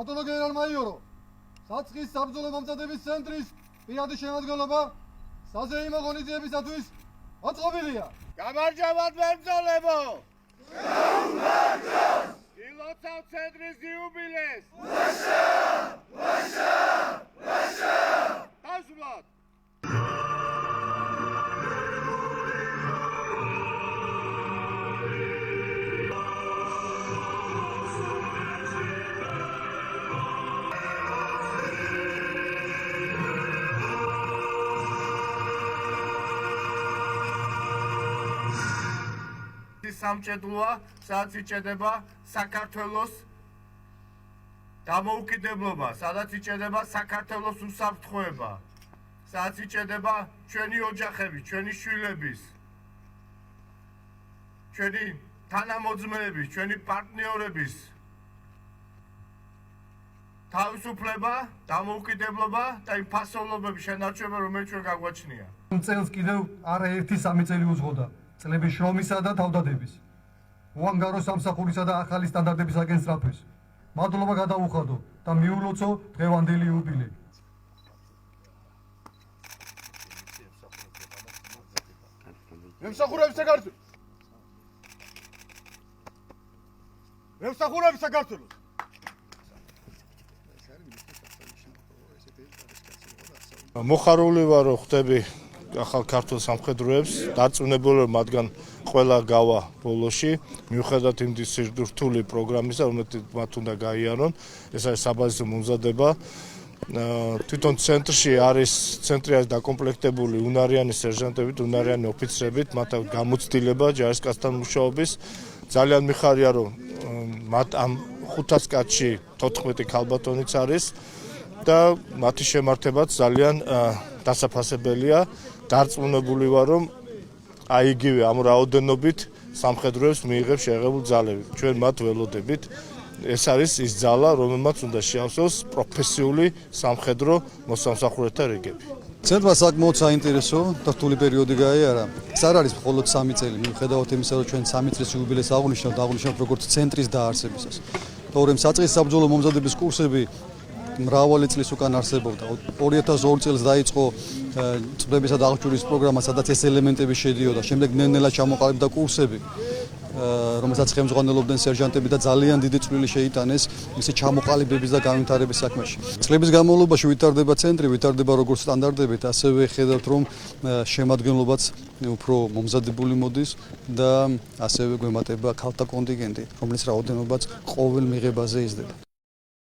ბატონო გენერალ-მაიორო, საწყის საბრძოლო მომზადების ცენტრის პირადი შემადგენლობა საზეიმო ღონისძიებისათვის მოწყობილია. გამარჯვებად მებრძოლებო! ილოცავ ცენტრის იუბილეს! დასვლად! სამჭედლოა, სადაც იჭედება საქართველოს დამოუკიდებლობა, სადაც იჭედება საქართველოს უსაფრთხოება, სადაც იჭედება ჩვენი ოჯახების, ჩვენი შვილების, ჩვენი თანამოძმეების, ჩვენი პარტნიორების თავისუფლება, დამოუკიდებლობა და იმ ფასეულობების შენარჩუნება, რომელიც ჩვენ გაგვაჩნია. წელს კიდევ არაერთი 3 წელი უძღოდა. წლების შრომისა და თავდადების, უანგარო სამსახურისა და ახალი სტანდარტებისაკენ სწრაფვის. მადლობა გადაუხადო და მიულოცო დღევანდელი იუბილე. მემსახურების საქართველოს. მემსახურების საქართველოს. მოხარული ვარ, რომ ხვდები ახალ ქართულ სამხედროებს, დარწმუნებული მათგან ყველა გავა ბოლოში, მიუხედავად იმ რთული პროგრამისა, რომელიც მათ უნდა გაიარონ, ეს არის საბაზისო მომზადება. თვითონ ცენტრი არის დაკომპლექტებული უნარიანი სერჟანტებით, უნარიანი ოფიცრებით, მათ აქვს გამოცდილება ჯარისკაცთან მუშაობის. ძალიან მიხარია, რომ მათ ამ 500 კაცში 14 ქალბატონიც არის და მათი შემართებაც ძალიან დასაფასებელია. დარწმუნებული ვარ, რომ აი იგივე ამ რაოდენობით სამხედროებს მიიღებს შეღებულ ძალები. ჩვენ მათ ველოდებით. ეს არის ის ძალა, რომელმაც უნდა შეავსოს პროფესიული სამხედრო მოსამსახურეთა რიგები. ცენტრმა საკმაოდ საინტერესო და რთული პერიოდი გაიარა. ეს არ არის მხოლოდ 3 წელი, მიუხედავად იმისა, რომ ჩვენ 3 წლის იუბილეს აღნიშნავთ როგორც ცენტრის დაარსებისას. თორემ საწყის საბრძოლო მომზადების კურსები მრავალი წლის უკან არსებობდა. 2002 წელს დაიწყო წვდებისა და აღჭურვის პროგრამა, სადაც ეს ელემენტები შედიოდა. შემდეგ ნელ-ნელა ჩამოყალიბდა კურსები, რომელსაც ხელმძღვანელობდნენ სერჟანტები და ძალიან დიდი წვლილი შეიტანეს მისი ჩამოყალიბების და განვითარების საქმეში. წლების განმავლობაში ვითარდება ცენტრი, ვითარდება როგორც სტანდარტებით, ასევე ხედავთ, რომ შემადგენლობაც უფრო მომზადებული მოდის და ასევე გვემატება ქალთა კონტინგენტი, რომლის რაოდენობაც ყოველ მიღებაზე იზრდება.